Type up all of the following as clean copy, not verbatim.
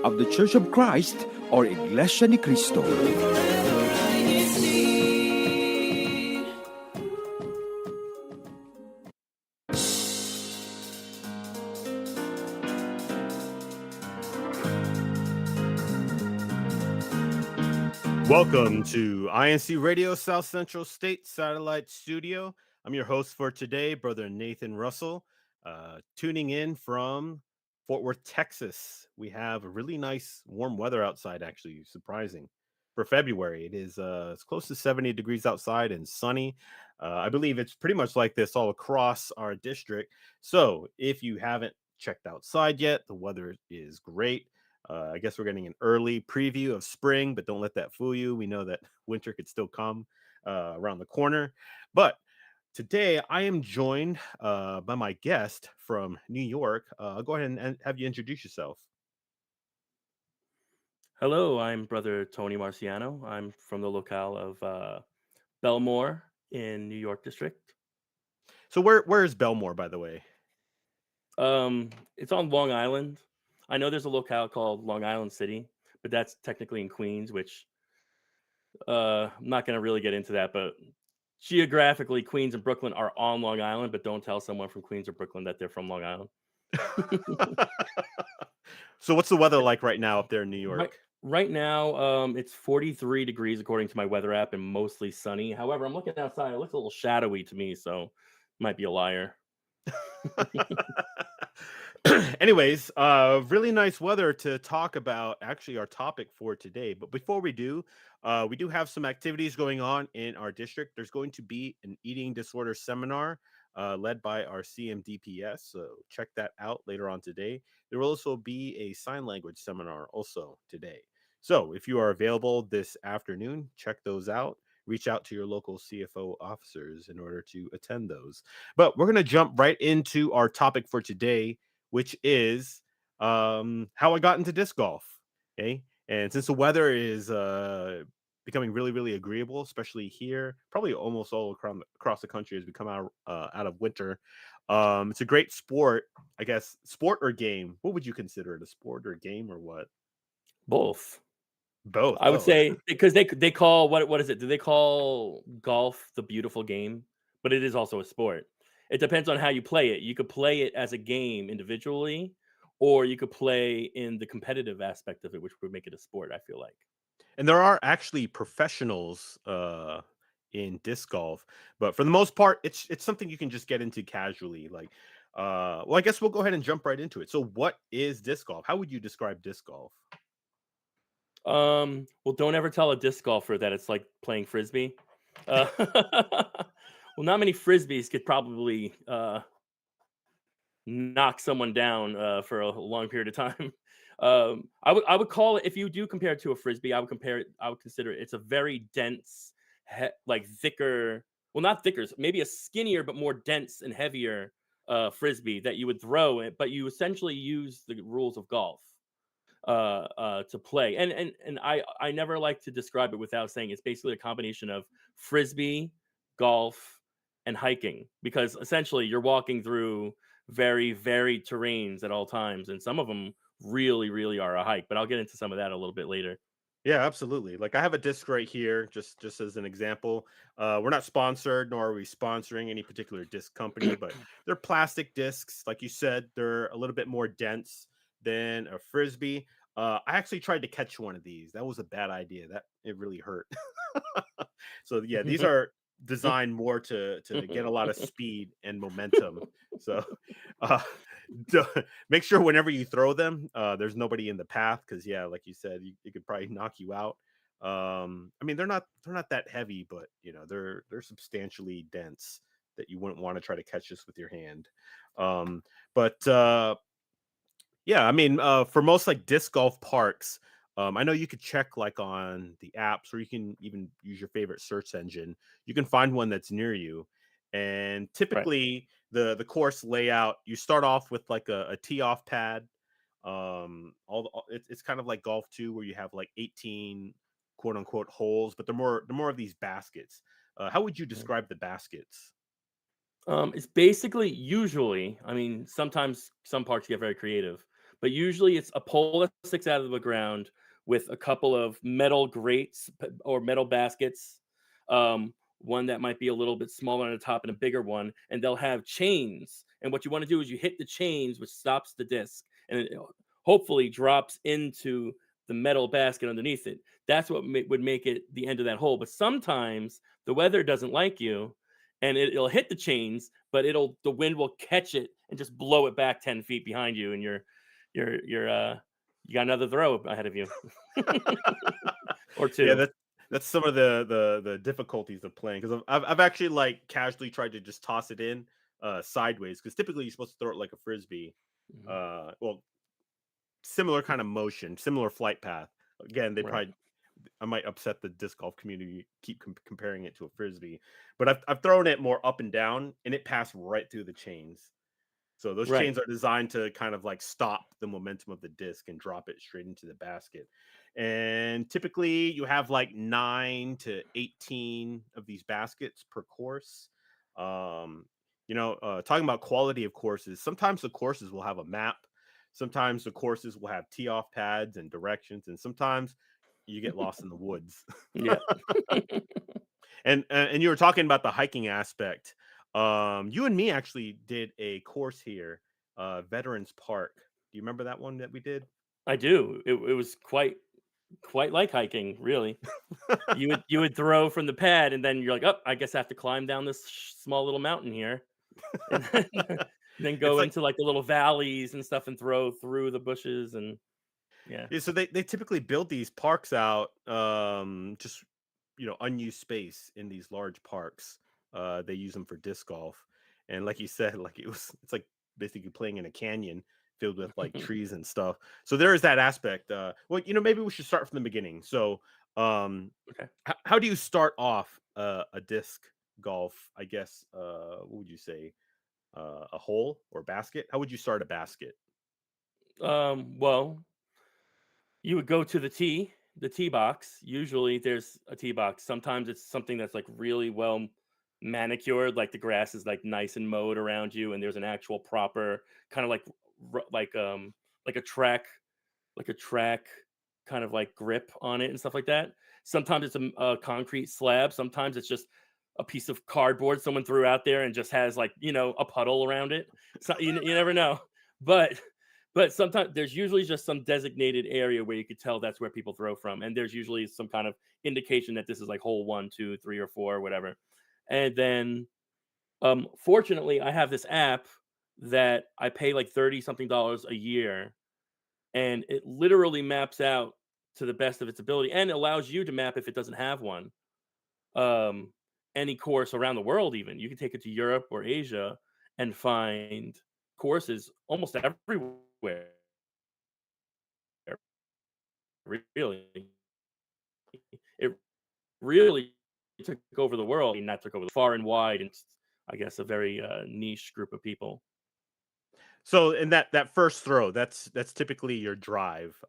of the Church of Christ or Iglesia ni Cristo. Welcome to INCRadio South Central State Satellite Studio. I'm your host for today, Brother Nathan Russell, tuning in from Fort Worth, Texas. We have a really nice warm weather outside, actually, surprising. For February, it is it's close to 70 degrees outside and sunny. I believe it's pretty much like this all across our district. So if you haven't checked outside yet, the weather is great. I guess we're getting an early preview of spring, but don't let that fool you. We know that winter could still come around the corner. But today I am joined by my guest from New York. I'll go ahead and have you introduce yourself. Hello, I'm Brother Tony Marciano. I'm from the locale of Belmore in New York District. So where is Belmore, by the way? It's on Long Island. I know there's a locale called Long Island City, but that's technically in Queens, which I'm not going to really get into that. But geographically, Queens and Brooklyn are on Long Island, but don't tell someone from Queens or Brooklyn that they're from Long Island. So what's the weather like right now up there in New York? Right now, it's 43 degrees according to my weather app and mostly sunny. However, I'm looking outside. It looks a little shadowy to me, so might be a liar. Anyways, really nice weather to talk about actually our topic for today. But before we do have some activities going on in our district. There's going to be an eating disorder seminar led by our CMDPS. So check that out later on today. There will also be a sign language seminar also today. So if you are available this afternoon, check those out. Reach out to your local CFO officers in order to attend those. But we're going to jump right into our topic for today, which is how I got into disc golf. Okay. And since the weather is becoming really, really agreeable, especially here, probably almost all across the country as we come out of winter. It's a great sport, I guess. Sport or game? What would you consider it? A sport or game or what? Both. Both. I would say because they call what is it? Do they call golf the beautiful game? But it is also a sport. It depends on how you play it. You could play it as a game individually, or you could play in the competitive aspect of it, which would make it a sport, I feel like. And there are actually professionals in disc golf, but for the most part, it's something you can just get into casually. Like, well, I guess we'll go ahead and jump right into it. So, what is disc golf? How would you describe disc golf? Well, don't ever tell a disc golfer that it's like playing frisbee. Well, not many frisbees could probably knock someone down for a long period of time. I would call it, if you do compare it to a frisbee, I would consider it, it's a very dense, like thicker, well, not thicker, maybe a skinnier but more dense and heavier frisbee that you would throw it, but you essentially use the rules of golf to play. And I never like to describe it without saying it's basically a combination of frisbee, golf, and hiking, because essentially you're walking through very varied terrains at all times, and some of them really, really are a hike. But I'll get into some of that a little bit later. Yeah, absolutely. Like I have a disc right here, just as an example. We're not sponsored, nor are we sponsoring any particular disc company, but they're plastic discs. Like you said, they're a little bit more dense than a frisbee. I actually tried to catch one of these. That was a bad idea. That it really hurt. So yeah, these are designed more to get a lot of speed and momentum. So uh, make sure whenever you throw them, there's nobody in the path, because yeah, like you said, it could probably knock you out. I mean, they're not that heavy, but you know, they're substantially dense that you wouldn't want to try to catch this with your hand. But yeah, I mean, for most like disc golf parks, I know you could check like on the apps, or you can even use your favorite search engine. You can find one that's near you, and typically the course layout, you start off with like a tee off pad. It's kind of like golf too, where you have like 18 quote unquote holes, but they're more of these baskets. How would you describe the baskets? It's basically, usually, I mean, sometimes some parks get very creative, but usually it's a pole that sticks out of the ground with a couple of metal grates or metal baskets. One that might be a little bit smaller on the top and a bigger one, and they'll have chains. And what you want to do is you hit the chains, which stops the disc, and it hopefully drops into the metal basket underneath it. That's what would make it the end of that hole. But sometimes the weather doesn't like you, and it'll hit the chains, but the wind will catch it and just blow it back 10 feet behind you, and you got another throw ahead of you or Yeah, two. that's some of the difficulties of playing, because I've actually like casually tried to just toss it in sideways, because typically you're supposed to throw it like a frisbee. Mhm. Well, similar kind of motion, similar flight path. Again, Right. I might upset the disc golf community, keep comparing it to a frisbee, but I've thrown it more up and down, and it passed right through the chains. So those Right. chains are designed to kind of like stop the momentum of the disc and drop it straight into the basket. And typically you have like 9 to 18 of these baskets per course. Um, talking about quality of courses, sometimes the courses will have a map. Sometimes the courses will have tee off pads and directions, and sometimes you get lost in the woods. Yeah. And you were talking about the hiking aspect. You and me actually did a course here, Veterans Park. Do you remember that one that we did? I do. It was quite like hiking, really. You would throw from the pad, and then you're like, "Oh, I guess I have to climb down this small little mountain here," and then It's go like, into like the little valleys and stuff, and throw through the bushes, and yeah. yeah, so they typically build these parks out, just unused space in these large parks. They use them for disc golf, and like you said, like it's like basically playing in a canyon filled with like trees and stuff. So there is that aspect. Well, maybe we should start from the beginning. So, Okay. how do you start off a disc golf? I guess, what would you say? A hole or basket? How would you start a basket? Well, you would go to the tee box. Usually there's a tee box. Sometimes it's something that's like really well manicured, like the grass is like nice and mowed around you, and there's an actual proper kind of like r- like um like a track like a track kind of like grip on it and stuff like that. Sometimes it's a concrete slab. Sometimes it's just a piece of cardboard someone threw out there and just has like a puddle around it. So you never know, but sometimes there's usually just some designated area where you could tell that's where people throw from, and there's usually some kind of indication that this is like hole 1, 2, 3, or 4, or whatever. And then, fortunately, I have this app that I pay like 30 something dollars a year, and it literally maps out to the best of its ability and allows you to map if it doesn't have one. Um, any course around the world, even you can take it to Europe or Asia and find courses almost everywhere. Really, it really took over the world. I mean, not took over the far and wide, and I guess a very niche group of people. So in that first throw, that's typically your drive.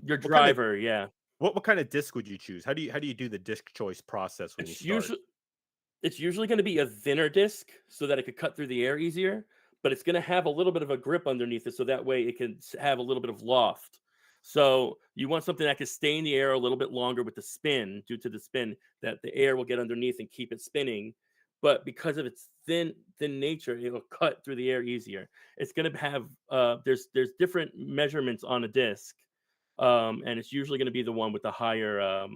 Your What kind of driver, yeah, what kind of disc would you choose? How do you do the disc choice process when you it's start? usually It's usually gonna be a thinner disc so that it could cut through the air easier, but it's gonna have a little bit of a grip underneath it so that way it can have a little bit of loft. So you want something that can stay in the air a little bit longer with the spin, due to the spin that the air will get underneath and keep it spinning. But because of its thin nature, it'll cut through the air easier. It's gonna have there's different measurements on a disc, and it's usually gonna be the one with the higher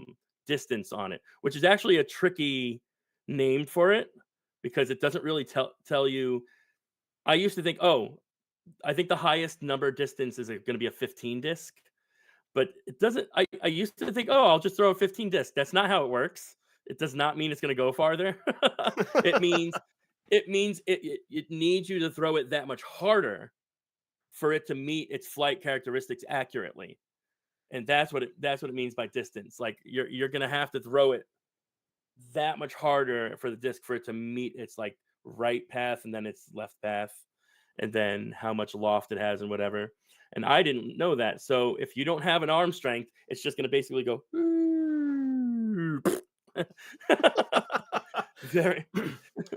distance on it, which is actually a tricky name for it because it doesn't really tell you. I used to think, oh, I think the highest number distance is going to be a 15 disc, but it doesn't. I used to think, oh, I'll just throw a 15 disc. That's not how it works. It does not mean it's going to go farther. it means it needs you to throw it that much harder for it to meet its flight characteristics accurately, and that's what it means by distance. Like you're going to have to throw it that much harder for the disc for it to meet its like right path and then its left path, and then how much loft it has and whatever. And I didn't know that. So if you don't have an arm strength, it's just going to basically go very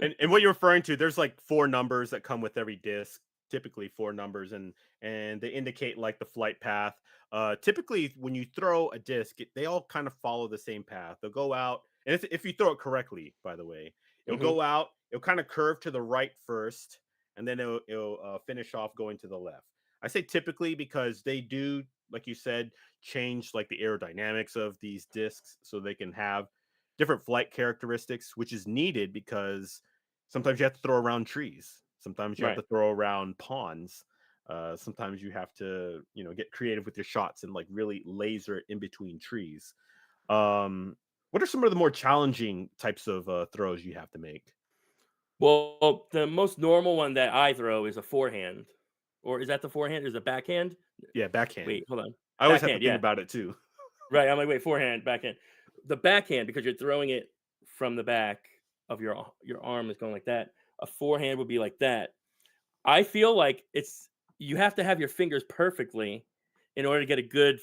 And what you're referring to, there's like four numbers that come with every disc. typically four numbers, and they indicate like the flight path. Typically, when you throw a disc, they all kind of follow the same path. They'll go out, and if you throw it correctly, by the way, it'll Hmm. go out. It'll kind of curve to the right first, and then it'll finish off going to the left. I say typically because they do, like you said, change like the aerodynamics of these discs so they can have different flight characteristics, which is needed because sometimes you have to throw around trees. Sometimes you have Right. to throw around ponds. Sometimes you have to, get creative with your shots and like really laser it in between trees. What are some of the more challenging types of throws you have to make? Well, the most normal one that I throw is a forehand, or is that the forehand? Is it backhand? Yeah, backhand. Wait, hold on. I always have to Backhand, think yeah. about it too. Right. I'm like, wait, forehand, backhand. The backhand, because you're throwing it from the back of your arm is going like that. A forehand would be like that. I feel like you have to have your fingers perfectly in order to get a good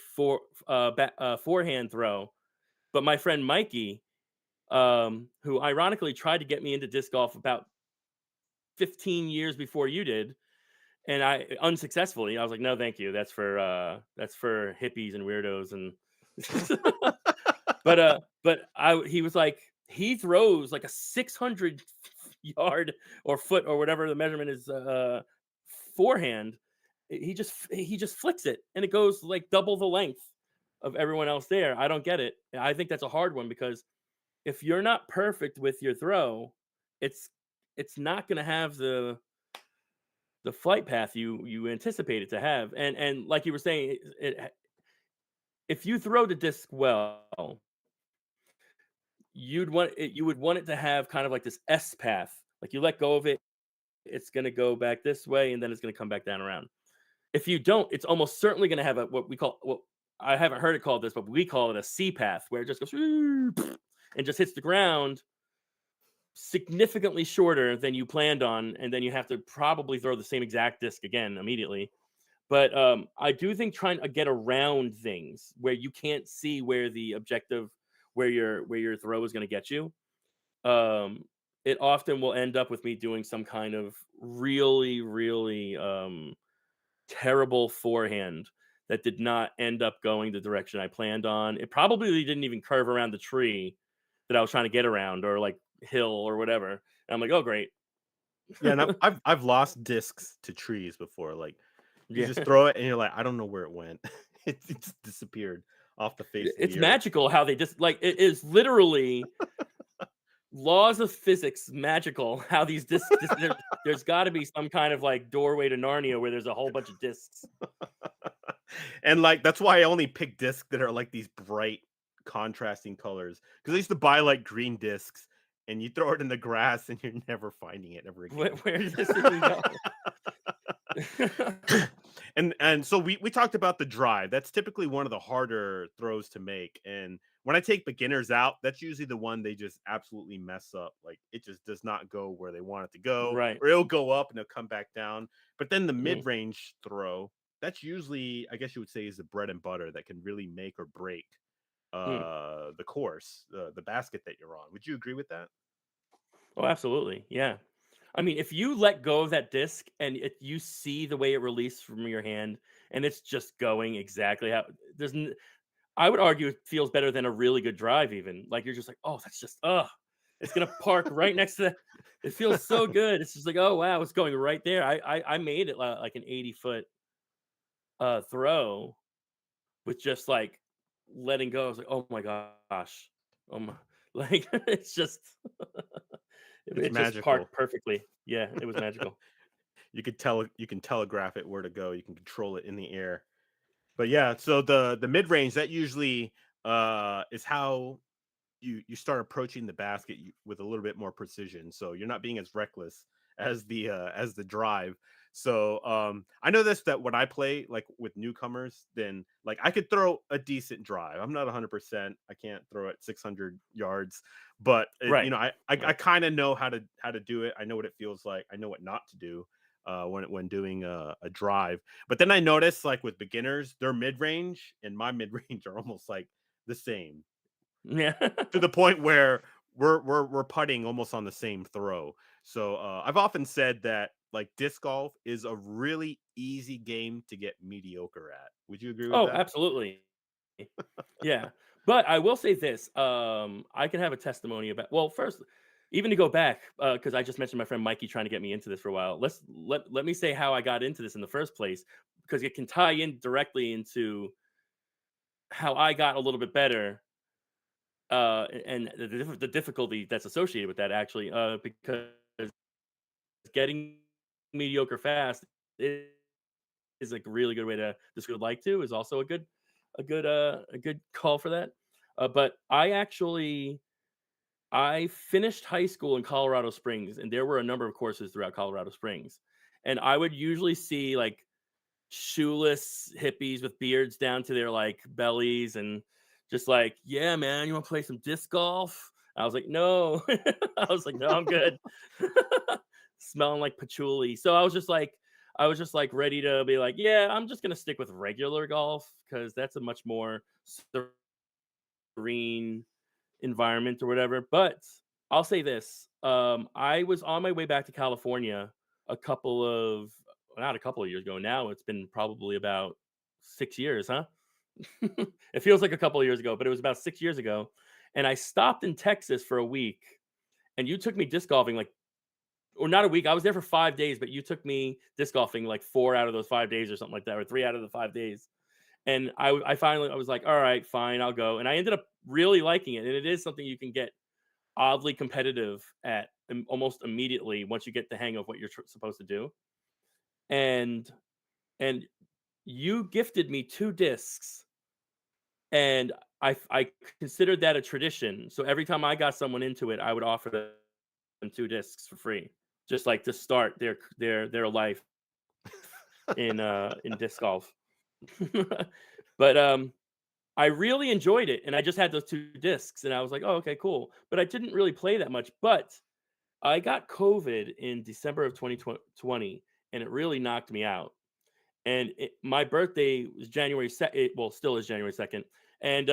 forehand throw. But my friend Mikey, who ironically tried to get me into disc golf about 15 years before you did, and I unsuccessfully. I was like, no, thank you. That's for hippies and weirdos and. But he was like, he throws like a 600 yard or foot or whatever the measurement is, forehand. He just flicks it and it goes like double the length of everyone else there. I don't get it. I think that's a hard one because if you're not perfect with your throw, it's it's not going to have the flight path you anticipate it to have. And like you were saying, if you throw the disc well, you would want it to have kind of like this S path. Like you let go of it, it's going to go back this way, and then it's going to come back down around. If you don't, it's almost certainly going to have what I haven't heard it called this, but we call it a C path, where it just goes and just hits the ground significantly shorter than you planned on, and then you have to probably throw the same exact disc again immediately. But I do think trying to get around things where you can't see where the objective, where your throw is going to get you, um, it often will end up with me doing some kind of really, really terrible forehand that did not end up going the direction I planned on. It probably didn't even curve around the tree that I was trying to get around, or like hill or whatever. And I'm like, oh great, Yeah, and I've lost discs to trees before. Like you yeah. just throw it and you're like, I don't know where it went. It just disappeared off the face of It's the earth. magical how they just like it is literally laws of physics magical how these there's got to be some kind of like doorway to Narnia where there's a whole bunch of discs. And like that's why I only pick discs that are like these bright contrasting colors. Because I used to buy like green discs and you throw it in the grass and you're never finding it ever Where, again. where did this even go? And so we talked about the drive. That's typically one of the harder throws to make. And when I take beginners out, that's usually the one they just absolutely mess up. Like it just does not go where they want it to go, Right. or it'll go up and it'll come back down. But then the Mm, mid-range throw, that's usually, I guess you would say, is the bread and butter that can really make or break mm. the course, the basket that you're on. Would you agree with that? Oh, absolutely. Yeah. I mean, if you let go of that disc and you see the way it released from your hand and it's just going exactly how I would argue it feels better than a really good drive, even. Like you're just like, oh, that's just it's gonna park right next to it feels so good. It's just like, oh wow, it's going right there. I made it like an 80-foot throw with just like letting go. I was like, oh my gosh. Like it's just It's it just magical. parked perfectly. Yeah, it was magical. You can telegraph it where to go. You can control it in the air. But yeah, so the mid range that usually is how you start approaching the basket with a little bit more precision. So you're not being as reckless as the drive. So I know this that when I play like with newcomers, then like I could throw a decent drive. I'm not 100%. I can't throw it 600 yards, but Right. I Right. kind of know how to do it. I know what it feels like. I know what not to do when doing a drive. But then I notice like with beginners, their mid range and my mid range are almost like the same Yeah. to the point where we're putting almost on the same throw. So I've often said that like disc golf is a really easy game to get mediocre at. Would you agree with Oh, that? absolutely. Yeah. But I will say this. I can have a testimony about, well, first, even to go back, because I just mentioned my friend Mikey trying to get me into this for a while. Let me say how I got into this in the first place, because it can tie in directly into how I got a little bit better, and the difficulty that's associated with that, actually, because getting mediocre fast is, a really good way to describe like to is also a good call for that. But I finished high school in Colorado Springs, and there were a number of courses throughout Colorado Springs, and I would usually see like shoeless hippies with beards down to their like bellies, and just like, yeah, man, you want to play some disc golf? I was like, no. I was like, no, I'm good. Smelling like patchouli. So I was just like ready to be like, yeah, I'm just gonna stick with regular golf because that's a much more serene environment or whatever. But I'll say this: I was on my way back to California a couple of not a couple of years ago. Now it's been probably about 6 years, huh? It feels like a couple of years ago, but it was about 6 years ago. And I stopped in Texas for a week, and you took me disc golfing like, or not a week. I was there for 5 days, but you took me disc golfing like 4 out of those 5 days or something like that, or 3 out of the 5 days. And I finally I was like, all right, fine, I'll go. And I ended up really liking it. And it is something you can get oddly competitive at almost immediately once you get the hang of what you're supposed to do. And and you gifted me 2 discs, and I considered that a tradition. So every time I got someone into it, I would offer them 2 discs for free, just like to start their life in disc golf. But I really enjoyed it, and I just had those 2 discs, and I was like, "Oh, okay, cool." But I didn't really play that much. But I got COVID in December of 2020, and it really knocked me out. And my birthday was January 2nd. Well, still is January 2nd, and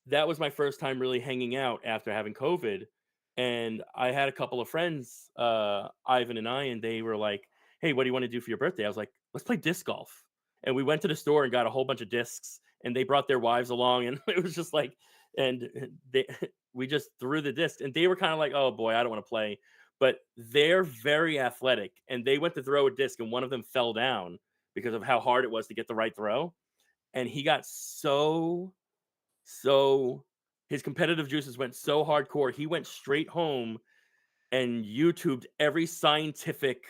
that was my first time really hanging out after having COVID. And I had a couple of friends, Ivan and I, and they were like, "Hey, what do you want to do for your birthday?" I was like, "Let's play disc golf." And we went to the store and got a whole bunch of discs, and they brought their wives along, and it was just like, and they we just threw the disc, and they were kind of like, "Oh boy, I don't want to play," but they're very athletic, and they went to throw a disc, and one of them fell down because of how hard it was to get the right throw. And he got so his competitive juices went so hardcore. He went straight home and YouTubed every scientific,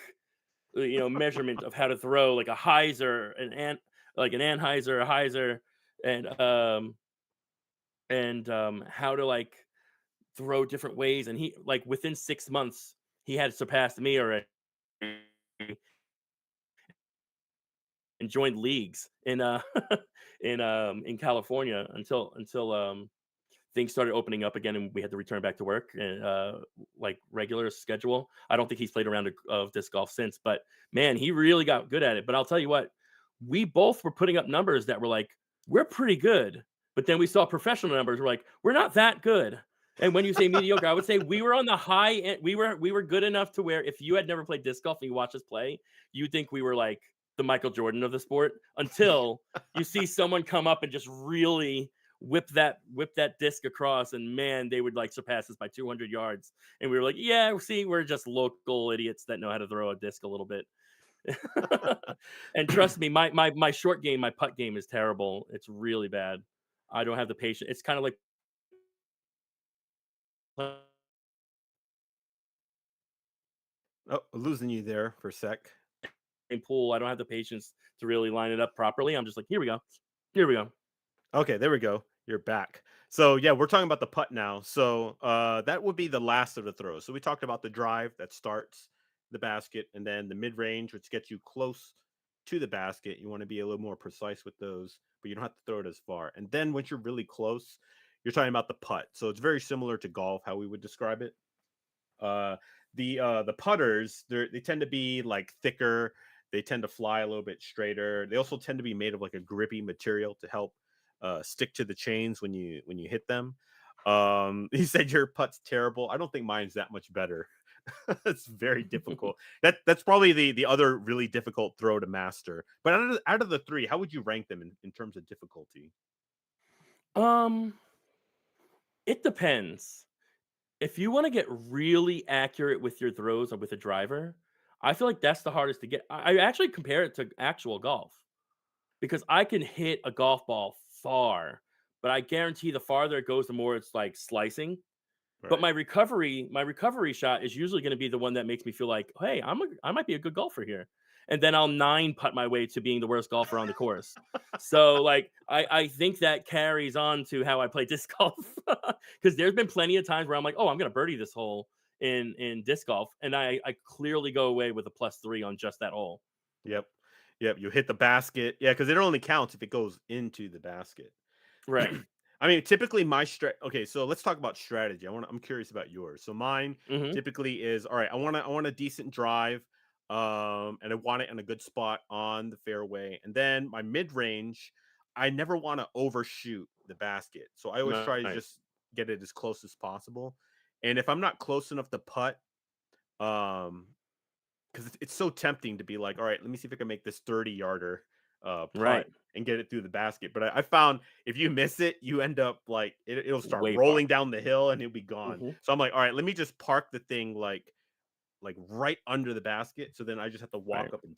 measurement of how to throw like a hyzer, like an Anheuser, a hyzer, and how to like throw different ways. And he like within 6 months he had surpassed me already and joined leagues in in California until things started opening up again and we had to return back to work and like regular schedule. I don't think he's played a round of disc golf since, but man, he really got good at it. But I'll tell you what, we both were putting up numbers that were like, we're pretty good. But then we saw professional numbers, we're like, we're not that good. And when you say mediocre, I would say we were on the high end. We were good enough to where if you had never played disc golf and you watch us play, you'd think we were like the Michael Jordan of the sport until you see someone come up and just really whip that disc across, and man, they would like surpass us by 200 yards. And we were like, yeah, see, we're just local idiots that know how to throw a disc a little bit. And trust me, my short game, my putt game is terrible. It's really bad. I don't have the patience. It's kind of like Oh, losing you there for a sec. playing pool. I don't have the patience to really line it up properly. I'm just like, here we go. Here we go. Okay, there we go. You're back. So yeah, we're talking about the putt now. So that would be the last of the throws. So we talked about the drive that starts the basket, and then the mid range, which gets you close to the basket. You want to be a little more precise with those, but you don't have to throw it as far. And then once you're really close, you're talking about the putt. So it's very similar to golf, how we would describe it. Uh, the putters, they tend to be like thicker. They tend to fly a little bit straighter. They also tend to be made of like a grippy material to help stick to the chains when you hit them. He said your putt's terrible. I don't think mine's that much better. It's very difficult. That's probably the other really difficult throw to master. But out of the three, how would you rank them in terms of difficulty? Um, it depends. If you want to get really accurate with your throws or with a driver, I feel like that's the hardest to get. I actually compare it to actual golf because I can hit a golf ball far, but I guarantee the farther it goes, the more it's like slicing. But Right. my recovery shot is usually going to be the one that makes me feel like, hey, I might be a good golfer here, and then I'll nine putt my way to being the worst golfer on the course. So like I think that carries on to how I play disc golf because there's been plenty of times where I'm like, oh, I'm going to birdie this hole in disc golf, and I clearly go away with a +3 on just that hole. Yep. Yep. You hit the basket. Yeah, because it only counts if it goes into the basket. Right. I mean, typically my okay, so let's talk about strategy. I'm curious about yours. So mine Hmm. typically is all right, I want a decent drive, and I want it in a good spot on the fairway. And then my mid-range, I never want to overshoot the basket. So I always try to Nice. just get it as close as possible. And if I'm not close enough to putt, um, because it's so tempting to be like, all right, let me see if I can make this 30 yarder Right. putt and get it through the basket. But I found if you miss it, you end up like it'll start Way far. rolling down the hill and it'll be gone. Hmm. So I'm like, all right, let me just park the thing like right under the basket. So then I just have to walk Right. up and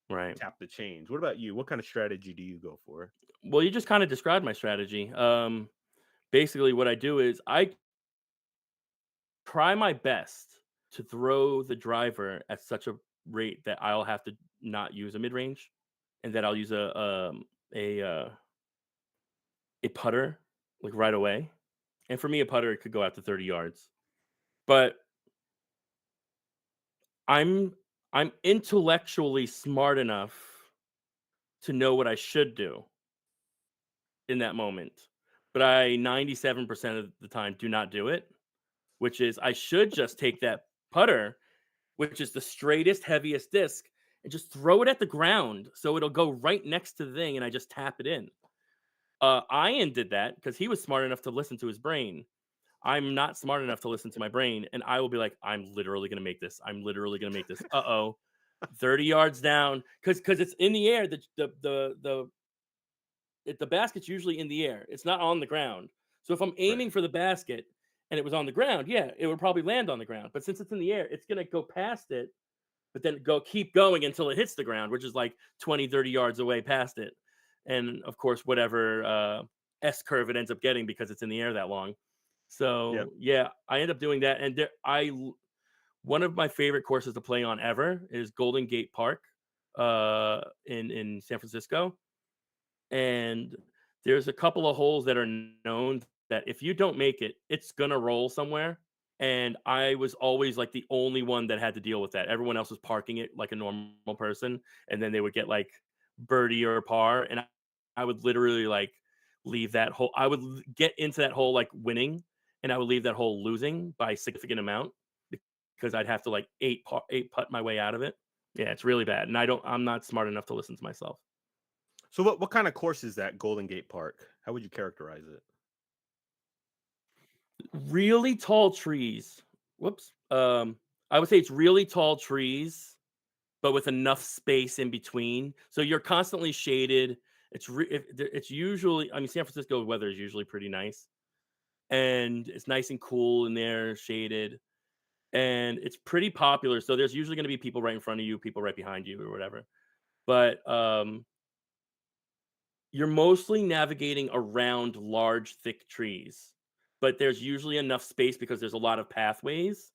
Right. tap the chains. What about you? What kind of strategy do you go for? Well, you just kind of described my strategy. Basically, what I do is I try my best to throw the driver at such a rate that I'll have to not use a mid range, and that I'll use a putter like right away. And for me, a putter it could go out to 30 yards. But I'm I'm intellectually smart enough to know what I should do in that moment. But I 97% of the time do not do it, which is I should just take that putter, which is the straightest, heaviest disc, and just throw it at the ground so it'll go right next to the thing and I just tap it in. Ian did that because he was smart enough to listen to his brain. I'm not smart enough to listen to my brain, and I will be like, I'm literally gonna make this. I'm literally gonna make this. 30 yards down, because it's in the air. The basket's usually in the air. It's not on the ground. So if I'm Right. aiming for the basket and it was on the ground, yeah, it would probably land on the ground. But since it's in the air, it's gonna go past it, but then keep going until it hits the ground, which is like 20, 30 yards away past it. And of course, whatever S curve it ends up getting because it's in the air that long. Yep. So yeah, I end up doing that. And one of my favorite courses to play on ever is Golden Gate Park in San Francisco. And there's a couple of holes that are known that if you don't make it, it's gonna roll somewhere. And I was always like the only one that had to deal with that. Everyone else was parking it like a normal person, and then they would get like birdie or par, and I would literally like leave that hole. I would get into that hole like winning, and I would leave that hole losing by a significant amount because I'd have to like eight putt my way out of it. Yeah, it's really bad, and I'm not smart enough to listen to myself. So what kind of course is that Golden Gate Park? How would you characterize it? Really tall trees. Whoops. I would say it's really tall trees, but with enough space in between. So you're constantly shaded. It's usually, I mean, San Francisco weather is usually pretty nice, and it's nice and cool in there, shaded, and it's pretty popular. So there's usually going to be people right in front of you, people right behind you, or whatever. But you're mostly navigating around large, thick trees, but there's usually enough space because there's a lot of pathways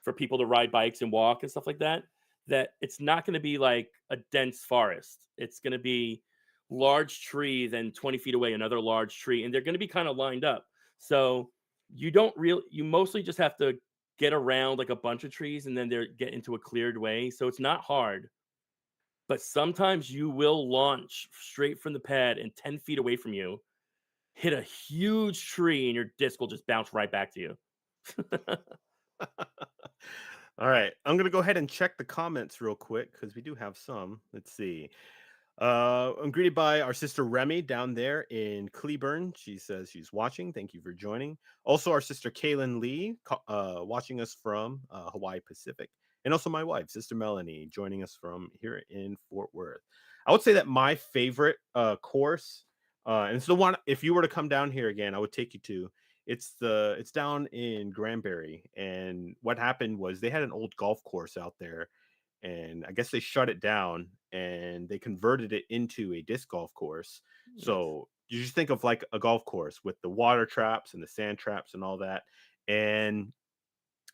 for people to ride bikes and walk and stuff like that, that it's not going to be like a dense forest. It's going to be large tree, then 20 feet away, another large tree, and they're going to be kind of lined up. So you mostly just have to get around like a bunch of trees and then they get into a cleared way. So it's not hard, but sometimes you will launch straight from the pad and 10 feet away from you, hit a huge tree, and your disc will just bounce right back to you. All right, I'm gonna go ahead and check the comments real quick because we do have some. Let's see. I'm greeted by our sister Remy down there in Cleburne. She says she's watching. Thank you for joining. Also, our sister Kaylin Lee, watching us from Hawaii Pacific. And also my wife, Sister Melanie, joining us from here in Fort Worth. I would say that my favorite course, and it's the one, if you were to come down here again, I would take you to. It's down in Granbury. And what happened was they had an old golf course out there, and I guess they shut it down and they converted it into a disc golf course. Nice. So you just think of like a golf course with the water traps and the sand traps and all that, and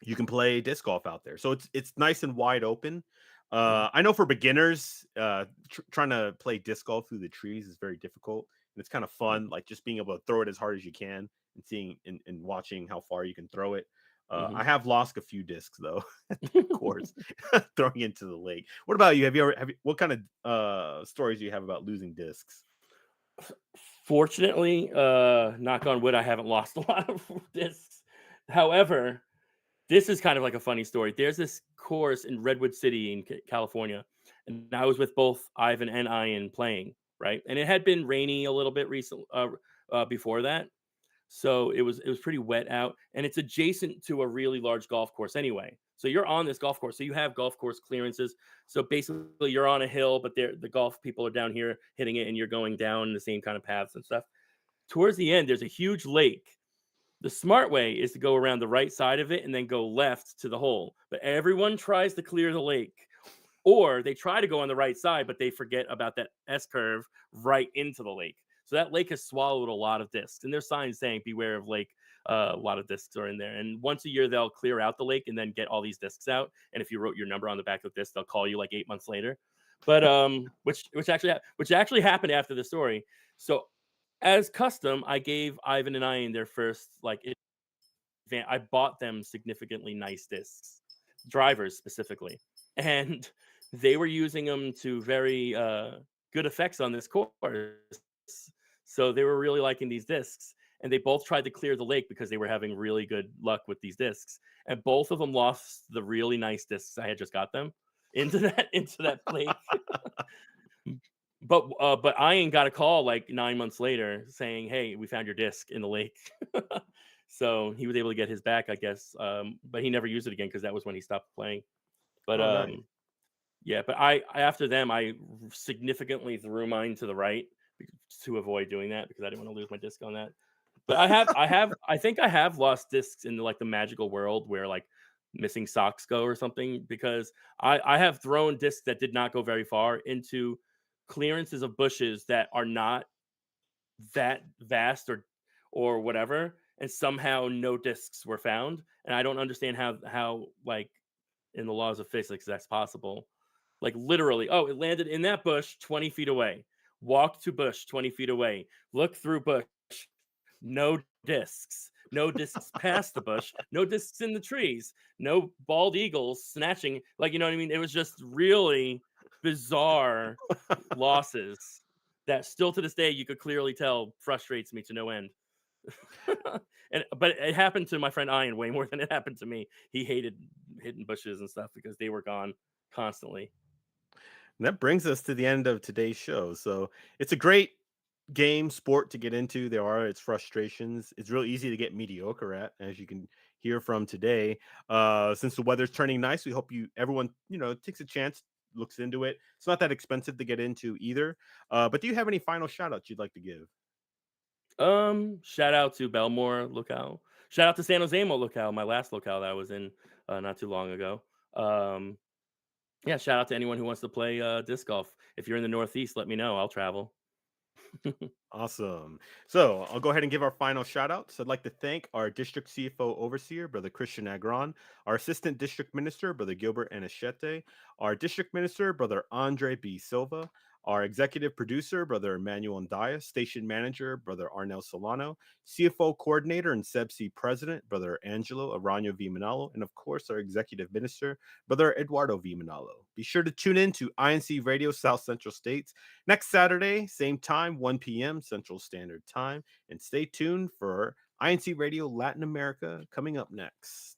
you can play disc golf out there. So it's nice and wide open. Mhm. I know for beginners, trying to play disc golf through the trees is very difficult, and it's kind of Mhm. fun, like just being able to throw it as hard as you can and seeing and watching how far you can throw it. I Mhm. have lost a few discs though at that course, throwing into the lake. What about you? What kind of stories do you have about losing discs? Fortunately, knock on wood, I haven't lost a lot of discs. However, this is kind of like a funny story. There's this course in Redwood City in California, and I was with both Ivan and Ian playing, right? And it had been rainy a little bit before that, so it was pretty wet out, and it's adjacent to a really large golf course anyway. So you're on this golf course, so you have golf course clearances. So basically, you're on a hill, but the golf people are down here hitting it, and you're going down the same kind of paths and stuff. Towards the end, there's a huge lake. The smart way is to go around the right side of it and then go left to the hole. But everyone tries to clear the lake, or they try to go on the right side, but they forget about that S curve right into the lake. So that lake has swallowed a lot of discs, and there's signs saying "Beware of lake." A lot of discs are in there, and once a year they'll clear out the lake and then get all these discs out. And if you wrote your number on the back of this, they'll call you like 8 months later. But which actually happened after the story. So as custom, I gave Ivan and Ian their first like I bought them significantly nice discs, drivers specifically, and they were using them to very good effects on this course. So they were really liking these discs, and they both tried to clear the lake because they were having really good luck with these discs, and both of them lost the really nice discs I had just got them into that lake. But Ian got a call like 9 months later saying, "Hey, we found your disc in the lake." So he was able to get his back, I guess. But he never used it again because that was when he stopped playing. But Oh, nice. yeah, but I after them I significantly threw mine to the right to avoid doing that because I didn't want to lose my disc on that. But I think I have lost discs in like the magical world where like missing socks go or something because I have thrown discs that did not go very far into clearances of bushes that are not that vast or whatever, and somehow no discs were found, and I don't understand how like in the laws of physics that's possible. Like literally, oh, it landed in that bush 20 feet away. Walk to bush 20 feet away. Look through bush. No discs. No discs past the bush. No discs in the trees. No bald eagles snatching. Like, you know what I mean? It was just really bizarre losses that still to this day you could clearly tell frustrates me to no end. But it happened to my friend Ian way more than it happened to me. He hated hitting bushes and stuff because they were gone constantly. And that brings us to the end of today's show. So it's a great game sport to get into. There are its frustrations. It's real easy to get mediocre at, as you can hear from today. Since the weather's turning nice, we hope everyone takes a chance, looks into it. It's not that expensive to get into either. But do you have any final shout outs you'd like to give? Shout out to Belmore locale. Shout out to San Jose locale, my last locale that I was in not too long ago. Um, yeah, shout out to anyone who wants to play disc golf. If you're in the Northeast, let me know. I'll travel. Awesome. So I'll go ahead and give our final shout outs. I'd like to thank our district CFO overseer, Brother Christian Agron, our assistant district minister, Brother Gilbert Anachete, our district minister, Brother Andre B. Silva, our executive producer, Brother Emmanuel Ndiaye, station manager, Brother Arnel Solano, CFO coordinator and SEBC president, Brother Angelo Arano V. Manalo, and of course, our executive minister, Brother Eduardo V. Manalo. Be sure to tune in to INC Radio South Central States next Saturday, same time, 1 p.m. Central Standard Time. And stay tuned for INC Radio Latin America coming up next.